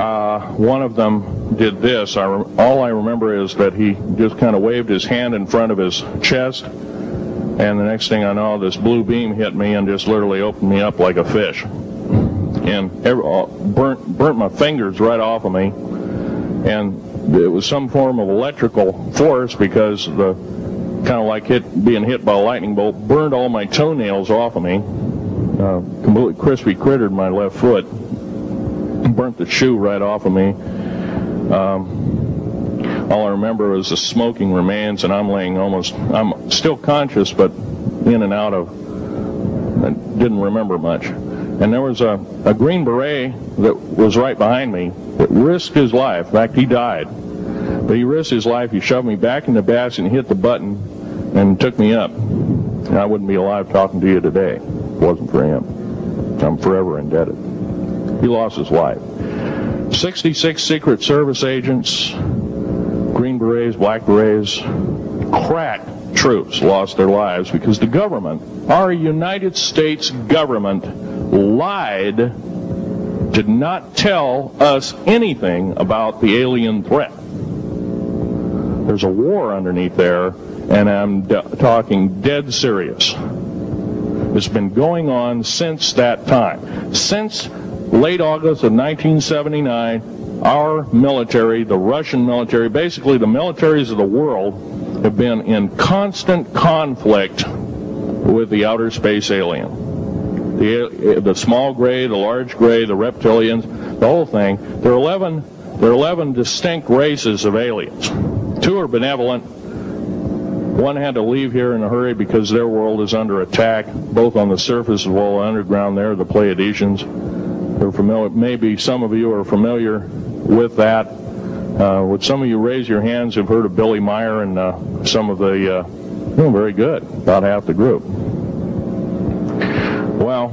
One of them did this. All I remember is that he just kind of waved his hand in front of his chest, and the next thing I know, this blue beam hit me and just literally opened me up like a fish, and burnt my fingers right off of me. And it was some form of electrical force, because the kind of like being hit by a lightning bolt burned all my toenails off of me, completely crispy crittered my left foot, burnt the shoe right off of me. All I remember was the smoking remains, and I'm still conscious, but in and out of, I didn't remember much. And there was a Green Beret that was right behind me that risked his life. In fact, he died. But he risked his life. He shoved me back in the basket and hit the button and took me up. And I wouldn't be alive talking to you today if it wasn't for him. I'm forever indebted. He lost his life. 66 Secret Service agents, Green Berets, Black Berets, crack troops lost their lives because the government, our United States government, lied, did not tell us anything about the alien threat. There's a war underneath there, and I'm talking dead serious. It's been going on since that time. Since late August of 1979, our military, the Russian military, basically the militaries of the world, have been in constant conflict with the outer space alien. The small gray, the large gray, the reptilians, the whole thing. There are 11 distinct races of aliens. 2 are benevolent. One had to leave here in a hurry because their world is under attack, both on the surface as well as underground. There, the Pleiadians. They're familiar. Maybe some of you are familiar with that. Would some of you raise your hands who've heard of Billy Meyer and some of the, very good, about half the group. Well,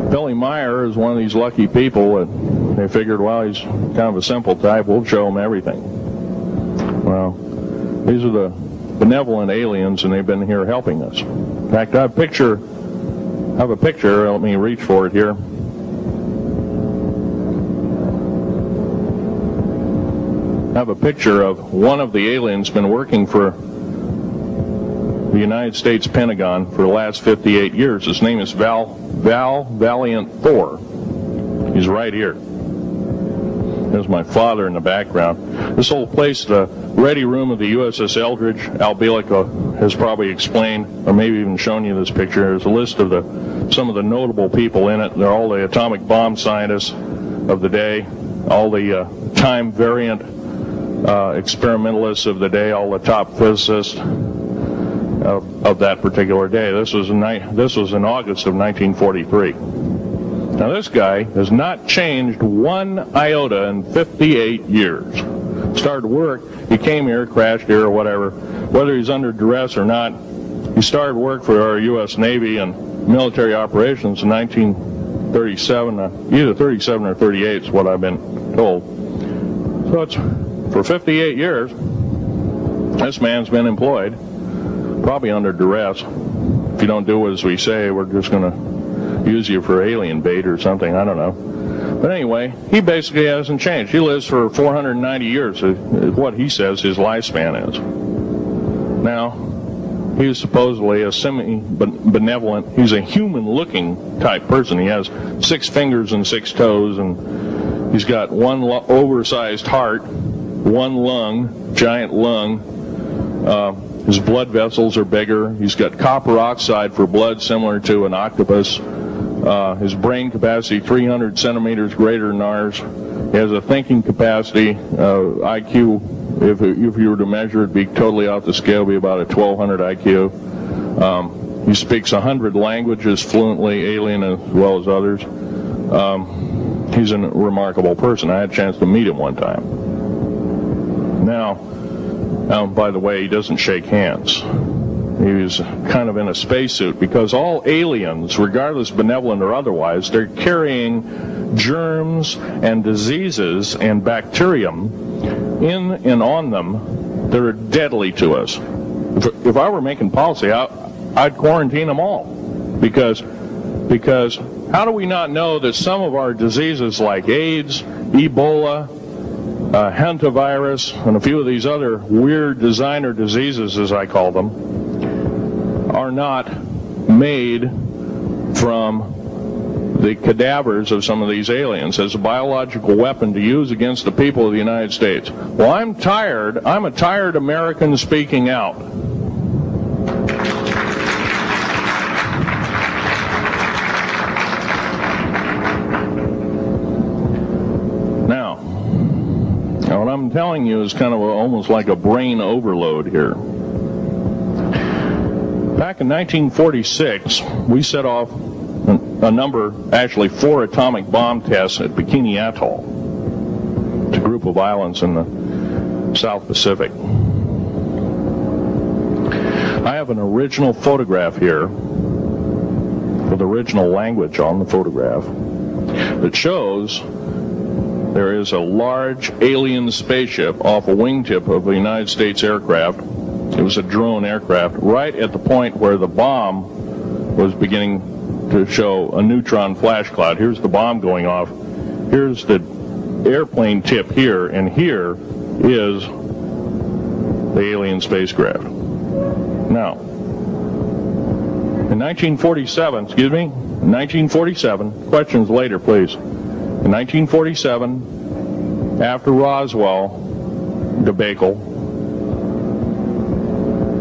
Billy Meyer is one of these lucky people that they figured, well, he's kind of a simple type, we'll show him everything. Well, these are the benevolent aliens, and they've been here helping us. In fact, I have a picture, let me reach for it here. I have a picture of one of the aliens been working for the United States Pentagon for the last 58 years. His name is Val Valiant Thor. He's right here. There's my father in the background. This whole place, the ready room of the USS Eldridge, Al Bielek has probably explained, or maybe even shown you this picture. There's a list of some of the notable people in it. They're all the atomic bomb scientists of the day, all the time variant experimentalists of the day, all the top physicists of that particular day. This was in August of 1943. Now this guy has not changed one iota in 58 years. Started work, he came here, crashed here or whatever, whether he's under duress or not. He started work for our U.S. Navy and military operations in 1937, either 37 or 38 is what I've been told. So it's for 58 years, this man's been employed, probably under duress. If you don't do as we say, we're just going to use you for alien bait or something, I don't know. But anyway, he basically hasn't changed. He lives for 490 years, is what he says his lifespan is. Now, he's supposedly a semi-benevolent, he's a human-looking type person. He has 6 fingers and 6 toes, and he's got one oversized heart, one lung, giant lung. His blood vessels are bigger. He's got copper oxide for blood, similar to an octopus. His brain capacity 300 centimeters greater than ours. He has a thinking capacity, IQ, if you were to measure it, be totally off the scale, be about a 1200 IQ. He speaks 100 languages fluently, alien as well as others. He's a remarkable person. I had a chance to meet him one time. Now, by the way, he doesn't shake hands. He was kind of in a spacesuit because all aliens, regardless benevolent or otherwise, they're carrying germs and diseases and bacterium in and on them that are deadly to us. If I were making policy, I'd quarantine them all because How do we not know that some of our diseases like AIDS, Ebola, hantavirus, and a few of these other weird designer diseases, as I call them, are not made from the cadavers of some of these aliens as a biological weapon to use against the people of the United States? Well, I'm tired. I'm a tired American speaking out. Now, what I'm telling you is kind of almost like a brain overload here. Back in 1946, we set off a number, actually 4 atomic bomb tests at Bikini Atoll. It's a group of islands in the South Pacific. I have an original photograph here with original language on the photograph that shows there is a large alien spaceship off a wingtip of a United States aircraft. It was a drone aircraft right at the point where the bomb was beginning to show a neutron flash cloud. Here's the bomb going off. Here's the airplane tip here, and here is the alien spacecraft. Now, in 1947, questions later, please. In 1947, after Roswell debacle,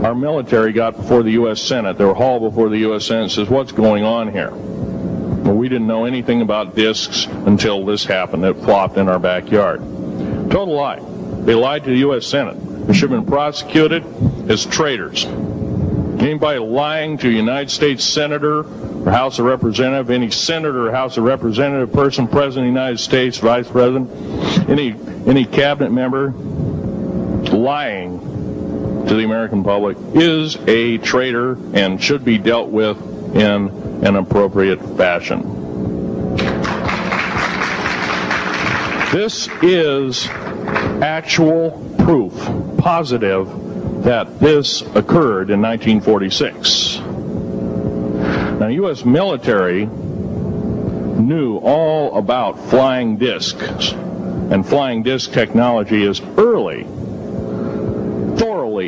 our military got before the U.S. Senate. They were hauled before the U.S. Senate and says, what's going on here? Well, we didn't know anything about discs until this happened. It flopped in our backyard. Total lie. They lied to the U.S. Senate. They should have been prosecuted as traitors. Anybody lying to a United States Senator or House of Representative, any Senator or House of Representative person, President of the United States, Vice President, any cabinet member lying to the American public is a traitor and should be dealt with in an appropriate fashion. This is actual proof, positive, that this occurred in 1946. Now, U.S. military knew all about flying discs, and flying disc technology is thoroughly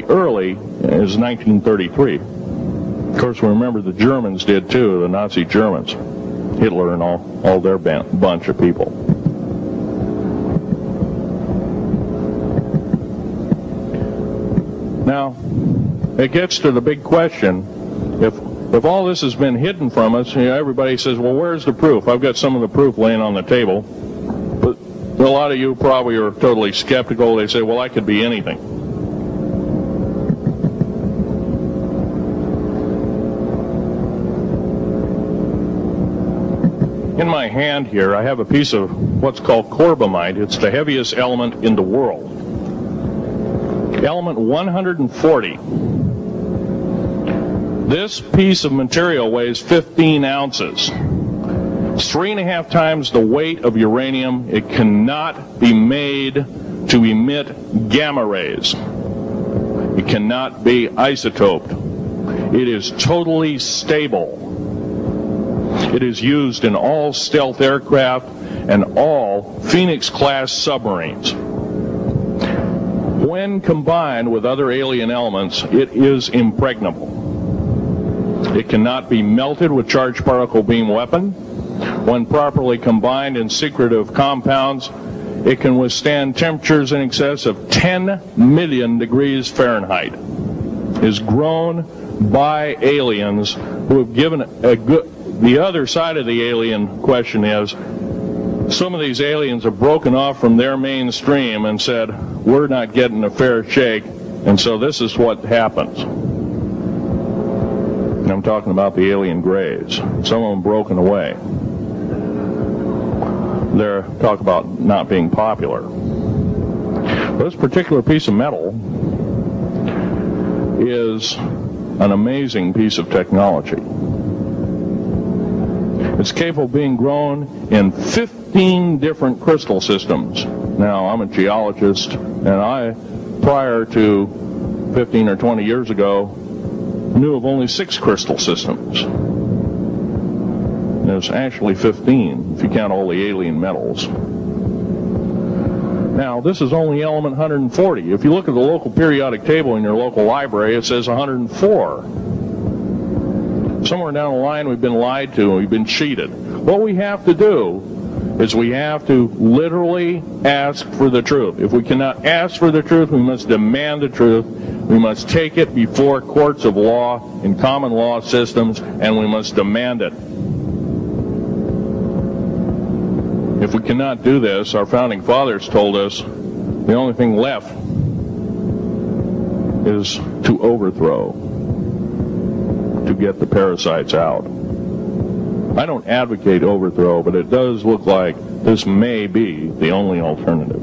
early as 1933. Of course, we remember the Germans did too, the Nazi Germans, Hitler and all their bunch of people. Now, it gets to the big question, if all this has been hidden from us, everybody says, well, where's the proof? I've got some of the proof laying on the table. But a lot of you probably are totally skeptical. They say, well, I could be anything. In my hand here, I have a piece of what's called corbamide. It's the heaviest element in the world. Element 140. This piece of material weighs 15 ounces. It's 3.5 times the weight of uranium. It cannot be made to emit gamma rays. It cannot be isotoped. It is totally stable. It is used in all stealth aircraft and all Phoenix-class submarines. When combined with other alien elements, it is impregnable. It cannot be melted with charged particle beam weapon. When properly combined in secretive compounds, it can withstand temperatures in excess of 10 million degrees Fahrenheit. It is grown by aliens who have given a good... The other side of the alien question is, some of these aliens have broken off from their mainstream and said, we're not getting a fair shake, and so this is what happens. And I'm talking about the alien grays. Some of them broken away. They're talk about not being popular. This particular piece of metal is an amazing piece of technology. It's capable of being grown in 15 different crystal systems. Now, I'm a geologist, and I, prior to 15 or 20 years ago, knew of only 6 crystal systems. There's actually 15 if you count all the alien metals. Now, this is only element 140. If you look at the local periodic table in your local library, it says 104. Somewhere down the line, we've been lied to and we've been cheated. What we have to do is we have to literally ask for the truth. If we cannot ask for the truth, we must demand the truth. We must take it before courts of law and common law systems, and we must demand it. If we cannot do this, our founding fathers told us the only thing left is to overthrow, to get the parasites out. I don't advocate overthrow, but it does look like this may be the only alternative.